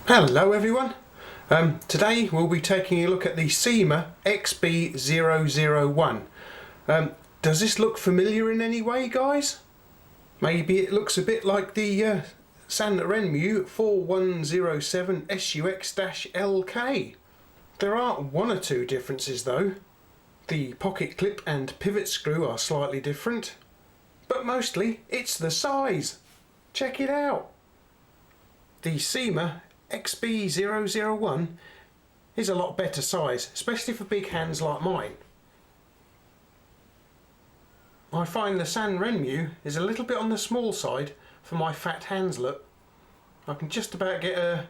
Hello everyone. Today we'll be taking a look at the Cima XB-001. Does this look familiar in any way, guys? Maybe it looks a bit like the Sanrenmu 4107 SUX-LK. There are one or two differences though. The pocket clip and pivot screw are slightly different, but mostly it's the size. Check it out. The Cima XB-001 is a lot better size, especially for big hands like mine. I find the Sanrenmu is a little bit on the small side for my fat hands look. I can just about get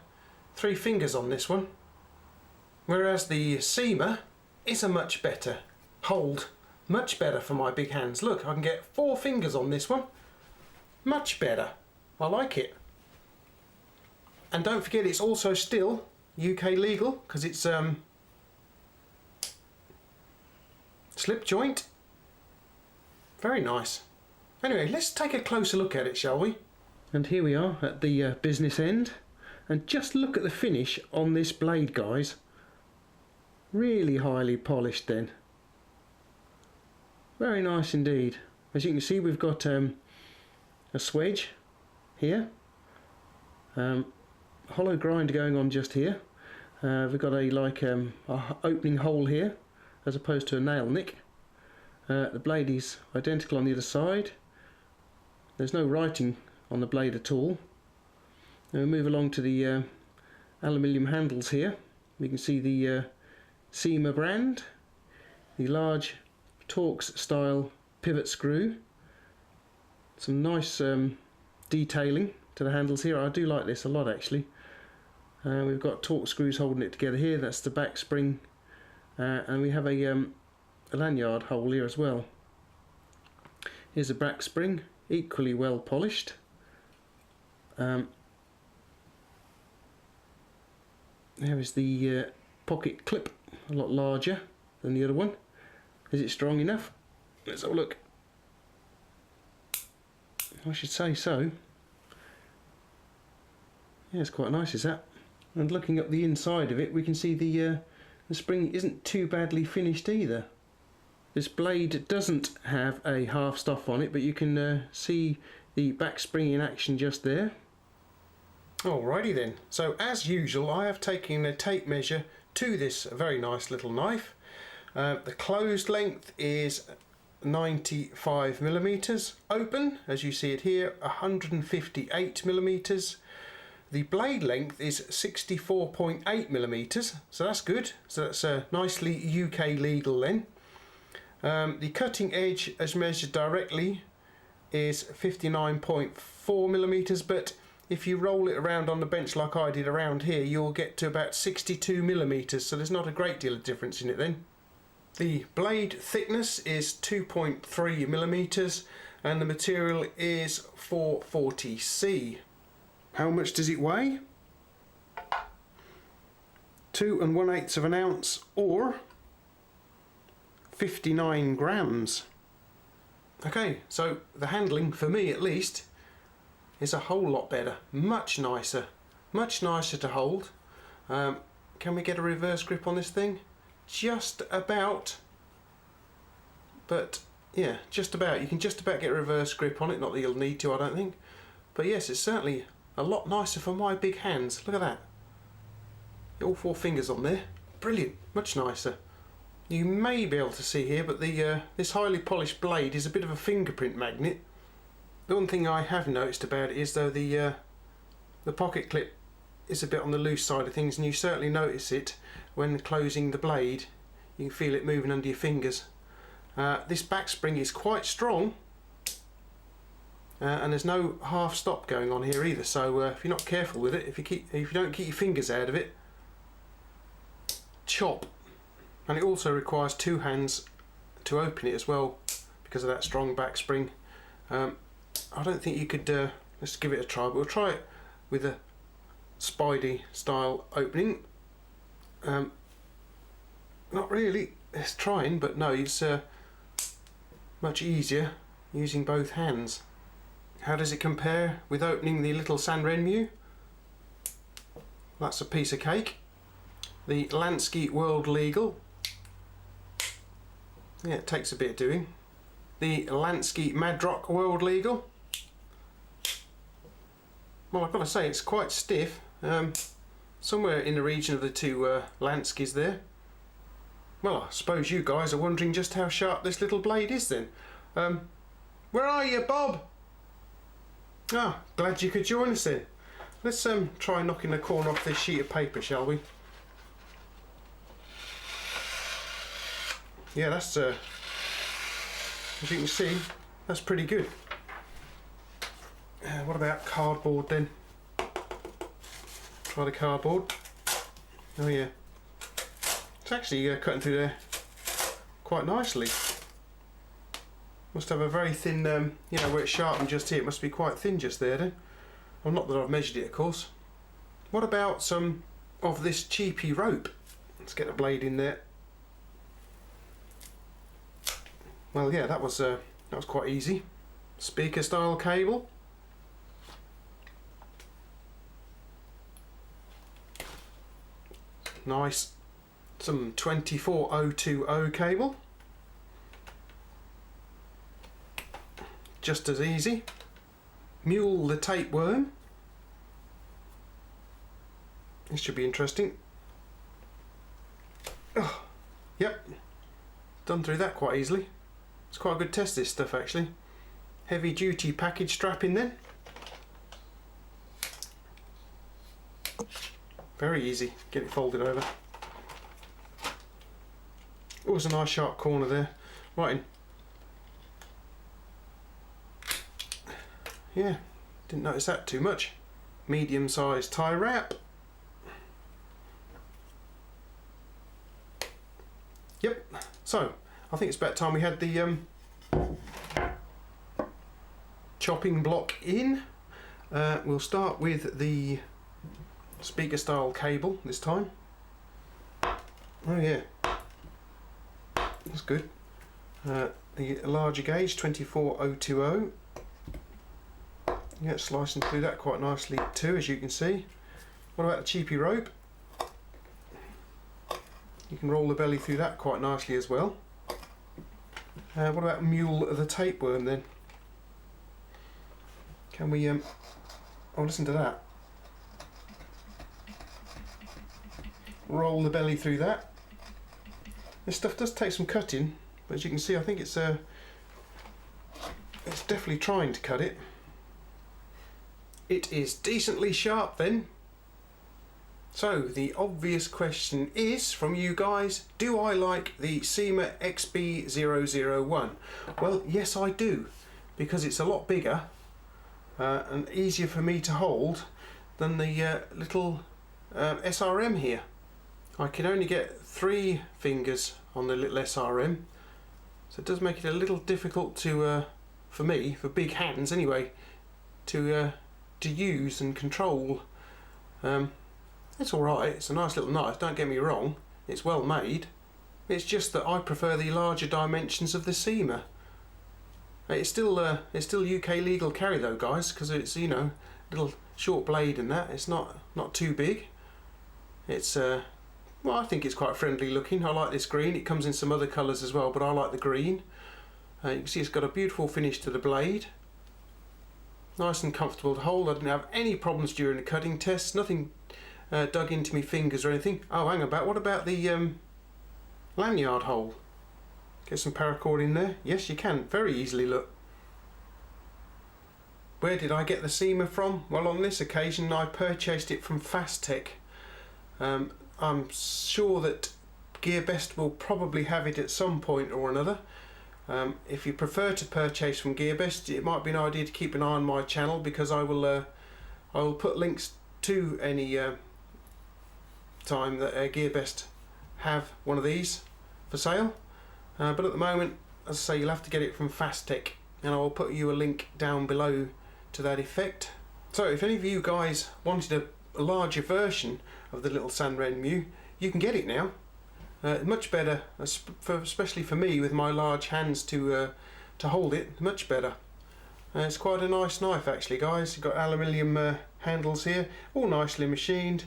3 fingers on this one, whereas the Cima is a much better hold, much better for my big hands. Look, I can get 4 fingers on this one, much better. I like it. And don't forget, it's also still UK legal because it's slip joint. Very nice. Anyway, let's take a closer look at it, shall we? And here we are at the business end, and just look at the finish on this blade, guys. Really highly polished then. Very nice indeed. As you can see, we've got a swedge here. Hollow grind going on just here. We've got a opening hole here as opposed to a nail nick. The blade is identical on the other side. There's no writing on the blade at all. Now we move along to the aluminium handles here. We can see the Cima brand, the large Torx style pivot screw. Some nice detailing to the handles here. I do like this a lot actually. We've got Torx screws holding it together here. That's the back spring, and we have a lanyard hole here as well. Here's a back spring, equally well polished. There is the pocket clip, a lot larger than the other one. Is it strong enough? Let's have a look. I should say so. Yeah, it's quite nice, is that? And looking up the inside of it, we can see the spring isn't too badly finished either. This blade doesn't have a half stop on it, but you can see the back spring in action just there. Alrighty then, so as usual I have taken a tape measure to this very nice little knife. The closed length is 95mm, open, as you see it here, 158mm. The blade length is 64.8mm, so that's good. So that's nicely UK legal then. The cutting edge as measured directly is 59.4mm, but if you roll it around on the bench like I did around here, you'll get to about 62mm, so there's not a great deal of difference in it then. The blade thickness is 2.3mm and the material is 440C. How much does it weigh? 2 1/8 ounce or 59 grams. Okay, so the handling, for me at least, is a whole lot better. Much nicer to hold. Can we get a reverse grip on this thing? Just about. But yeah, just about. You can just about get a reverse grip on it. Not that you'll need to, I don't think. But yes, it's certainly a lot nicer for my big hands. Look at that. All 4 fingers on there. Brilliant. Much nicer. You may be able to see here, but the this highly polished blade is a bit of a fingerprint magnet. The one thing I have noticed about it is though the pocket clip is a bit on the loose side of things, and you certainly notice it when closing the blade. You can feel it moving under your fingers. This back spring is quite strong, and there's no half stop going on here either. So if you're not careful with it, if you don't keep your fingers out of it, chop. And it also requires 2 hands to open it as well because of that strong back spring. I don't think you could. Let's give it a try. But we'll try it with a Spidey style opening. Not really. It's trying, but no, it's much easier using both hands. How does it compare with opening the little Sanrenmu? That's a piece of cake. The Lansky World Legal. Yeah, it takes a bit of doing. The Lansky Madrock World Legal. Well, I've got to say, it's quite stiff. Somewhere in the region of the two Lanskys there. Well, I suppose you guys are wondering just how sharp this little blade is then. Where are you, Bob? Ah, glad you could join us then. Let's try knocking the corner off this sheet of paper, shall we? Yeah, that's as you can see, that's pretty good. What about cardboard then? Try the cardboard. Oh yeah, it's actually cutting through there quite nicely. Must have a very thin, you know, where it's sharpened just here, it must be quite thin just there then. Well, not that I've measured it, of course. What about some of this cheapy rope? Let's get the blade in there. Well, yeah, that was quite easy. Speaker style cable. Nice. Some 24020 cable. Just as easy. Mule the tapeworm. This should be interesting. Oh, yep, done through that quite easily. It's quite a good test, this stuff actually. Heavy duty package strap in then. Very easy, get it folded over. Oh, there's a nice sharp corner there. Right in. Yeah, didn't notice that too much. Medium sized tie wrap. Yep, so I think it's about time we had the chopping block in. We'll start with the speaker style cable this time. Oh yeah, that's good. The larger gauge 24020. Yeah, slicing through that quite nicely too, as you can see. What about the cheapy rope? You can roll the belly through that quite nicely as well. What about mule the tapeworm then? Can we oh, listen to that. Roll the belly through that. This stuff does take some cutting, but as you can see, I think it's definitely trying to cut it. It is decently sharp then. So the obvious question is from you guys, do I like the Cima XB-001? Well, yes I do, because it's a lot bigger and easier for me to hold than the little SRM here. I can only get 3 fingers on the little SRM, so it does make it a little difficult to, for me, for big hands anyway, to use and control. It's alright, it's a nice little knife, don't get me wrong, it's well made. It's just that I prefer the larger dimensions of the Cima. It's still UK legal carry though, guys, because it's, you know, little short blade and that. It's not too big. It's well, I think it's quite friendly looking. I like this green. It comes in some other colours as well, but I like the green. You can see it's got a beautiful finish to the blade. Nice and comfortable to hold. I didn't have any problems during the cutting tests. Nothing dug into my fingers or anything. Oh, hang about. What about the lanyard hole? Get some paracord in there. Yes, you can very easily. Look. Where did I get the Cima from? Well, on this occasion I purchased it from Fasttech. I'm sure that GearBest will probably have it at some point or another. If you prefer to purchase from GearBest, it might be an idea to keep an eye on my channel, because I will put links to any time that GearBest have one of these for sale. But at the moment, as I say, you'll have to get it from Fasttech, and I will put you a link down below to that effect. So if any of you guys wanted a larger version of the little Sanrenmu, you can get it now. Much better, especially for me with my large hands to hold it, much better. It's quite a nice knife actually, guys. You've got aluminium handles here, all nicely machined.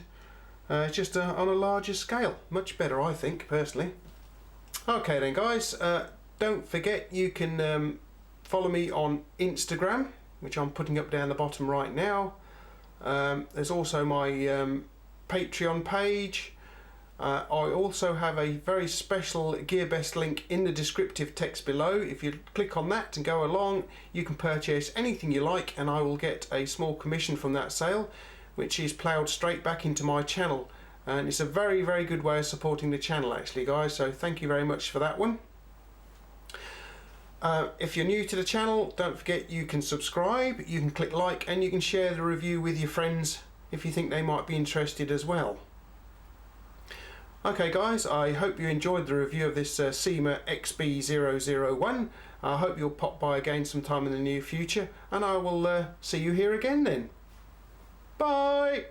just on a larger scale. Much better, I think, personally. Okay then guys, don't forget you can follow me on Instagram, which I'm putting up down the bottom right now. There's also my Patreon page. I also have a very special GearBest link in the descriptive text below. If you click on that and go along, you can purchase anything you like and I will get a small commission from that sale, which is ploughed straight back into my channel. And it's a very, very good way of supporting the channel actually, guys, so thank you very much for that one. If you're new to the channel, don't forget you can subscribe, you can click like, and you can share the review with your friends if you think they might be interested as well. Okay guys, I hope you enjoyed the review of this Cima XB-001. I hope you'll pop by again sometime in the near future, and I will see you here again then. Bye!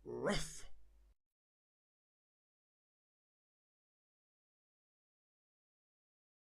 Rough.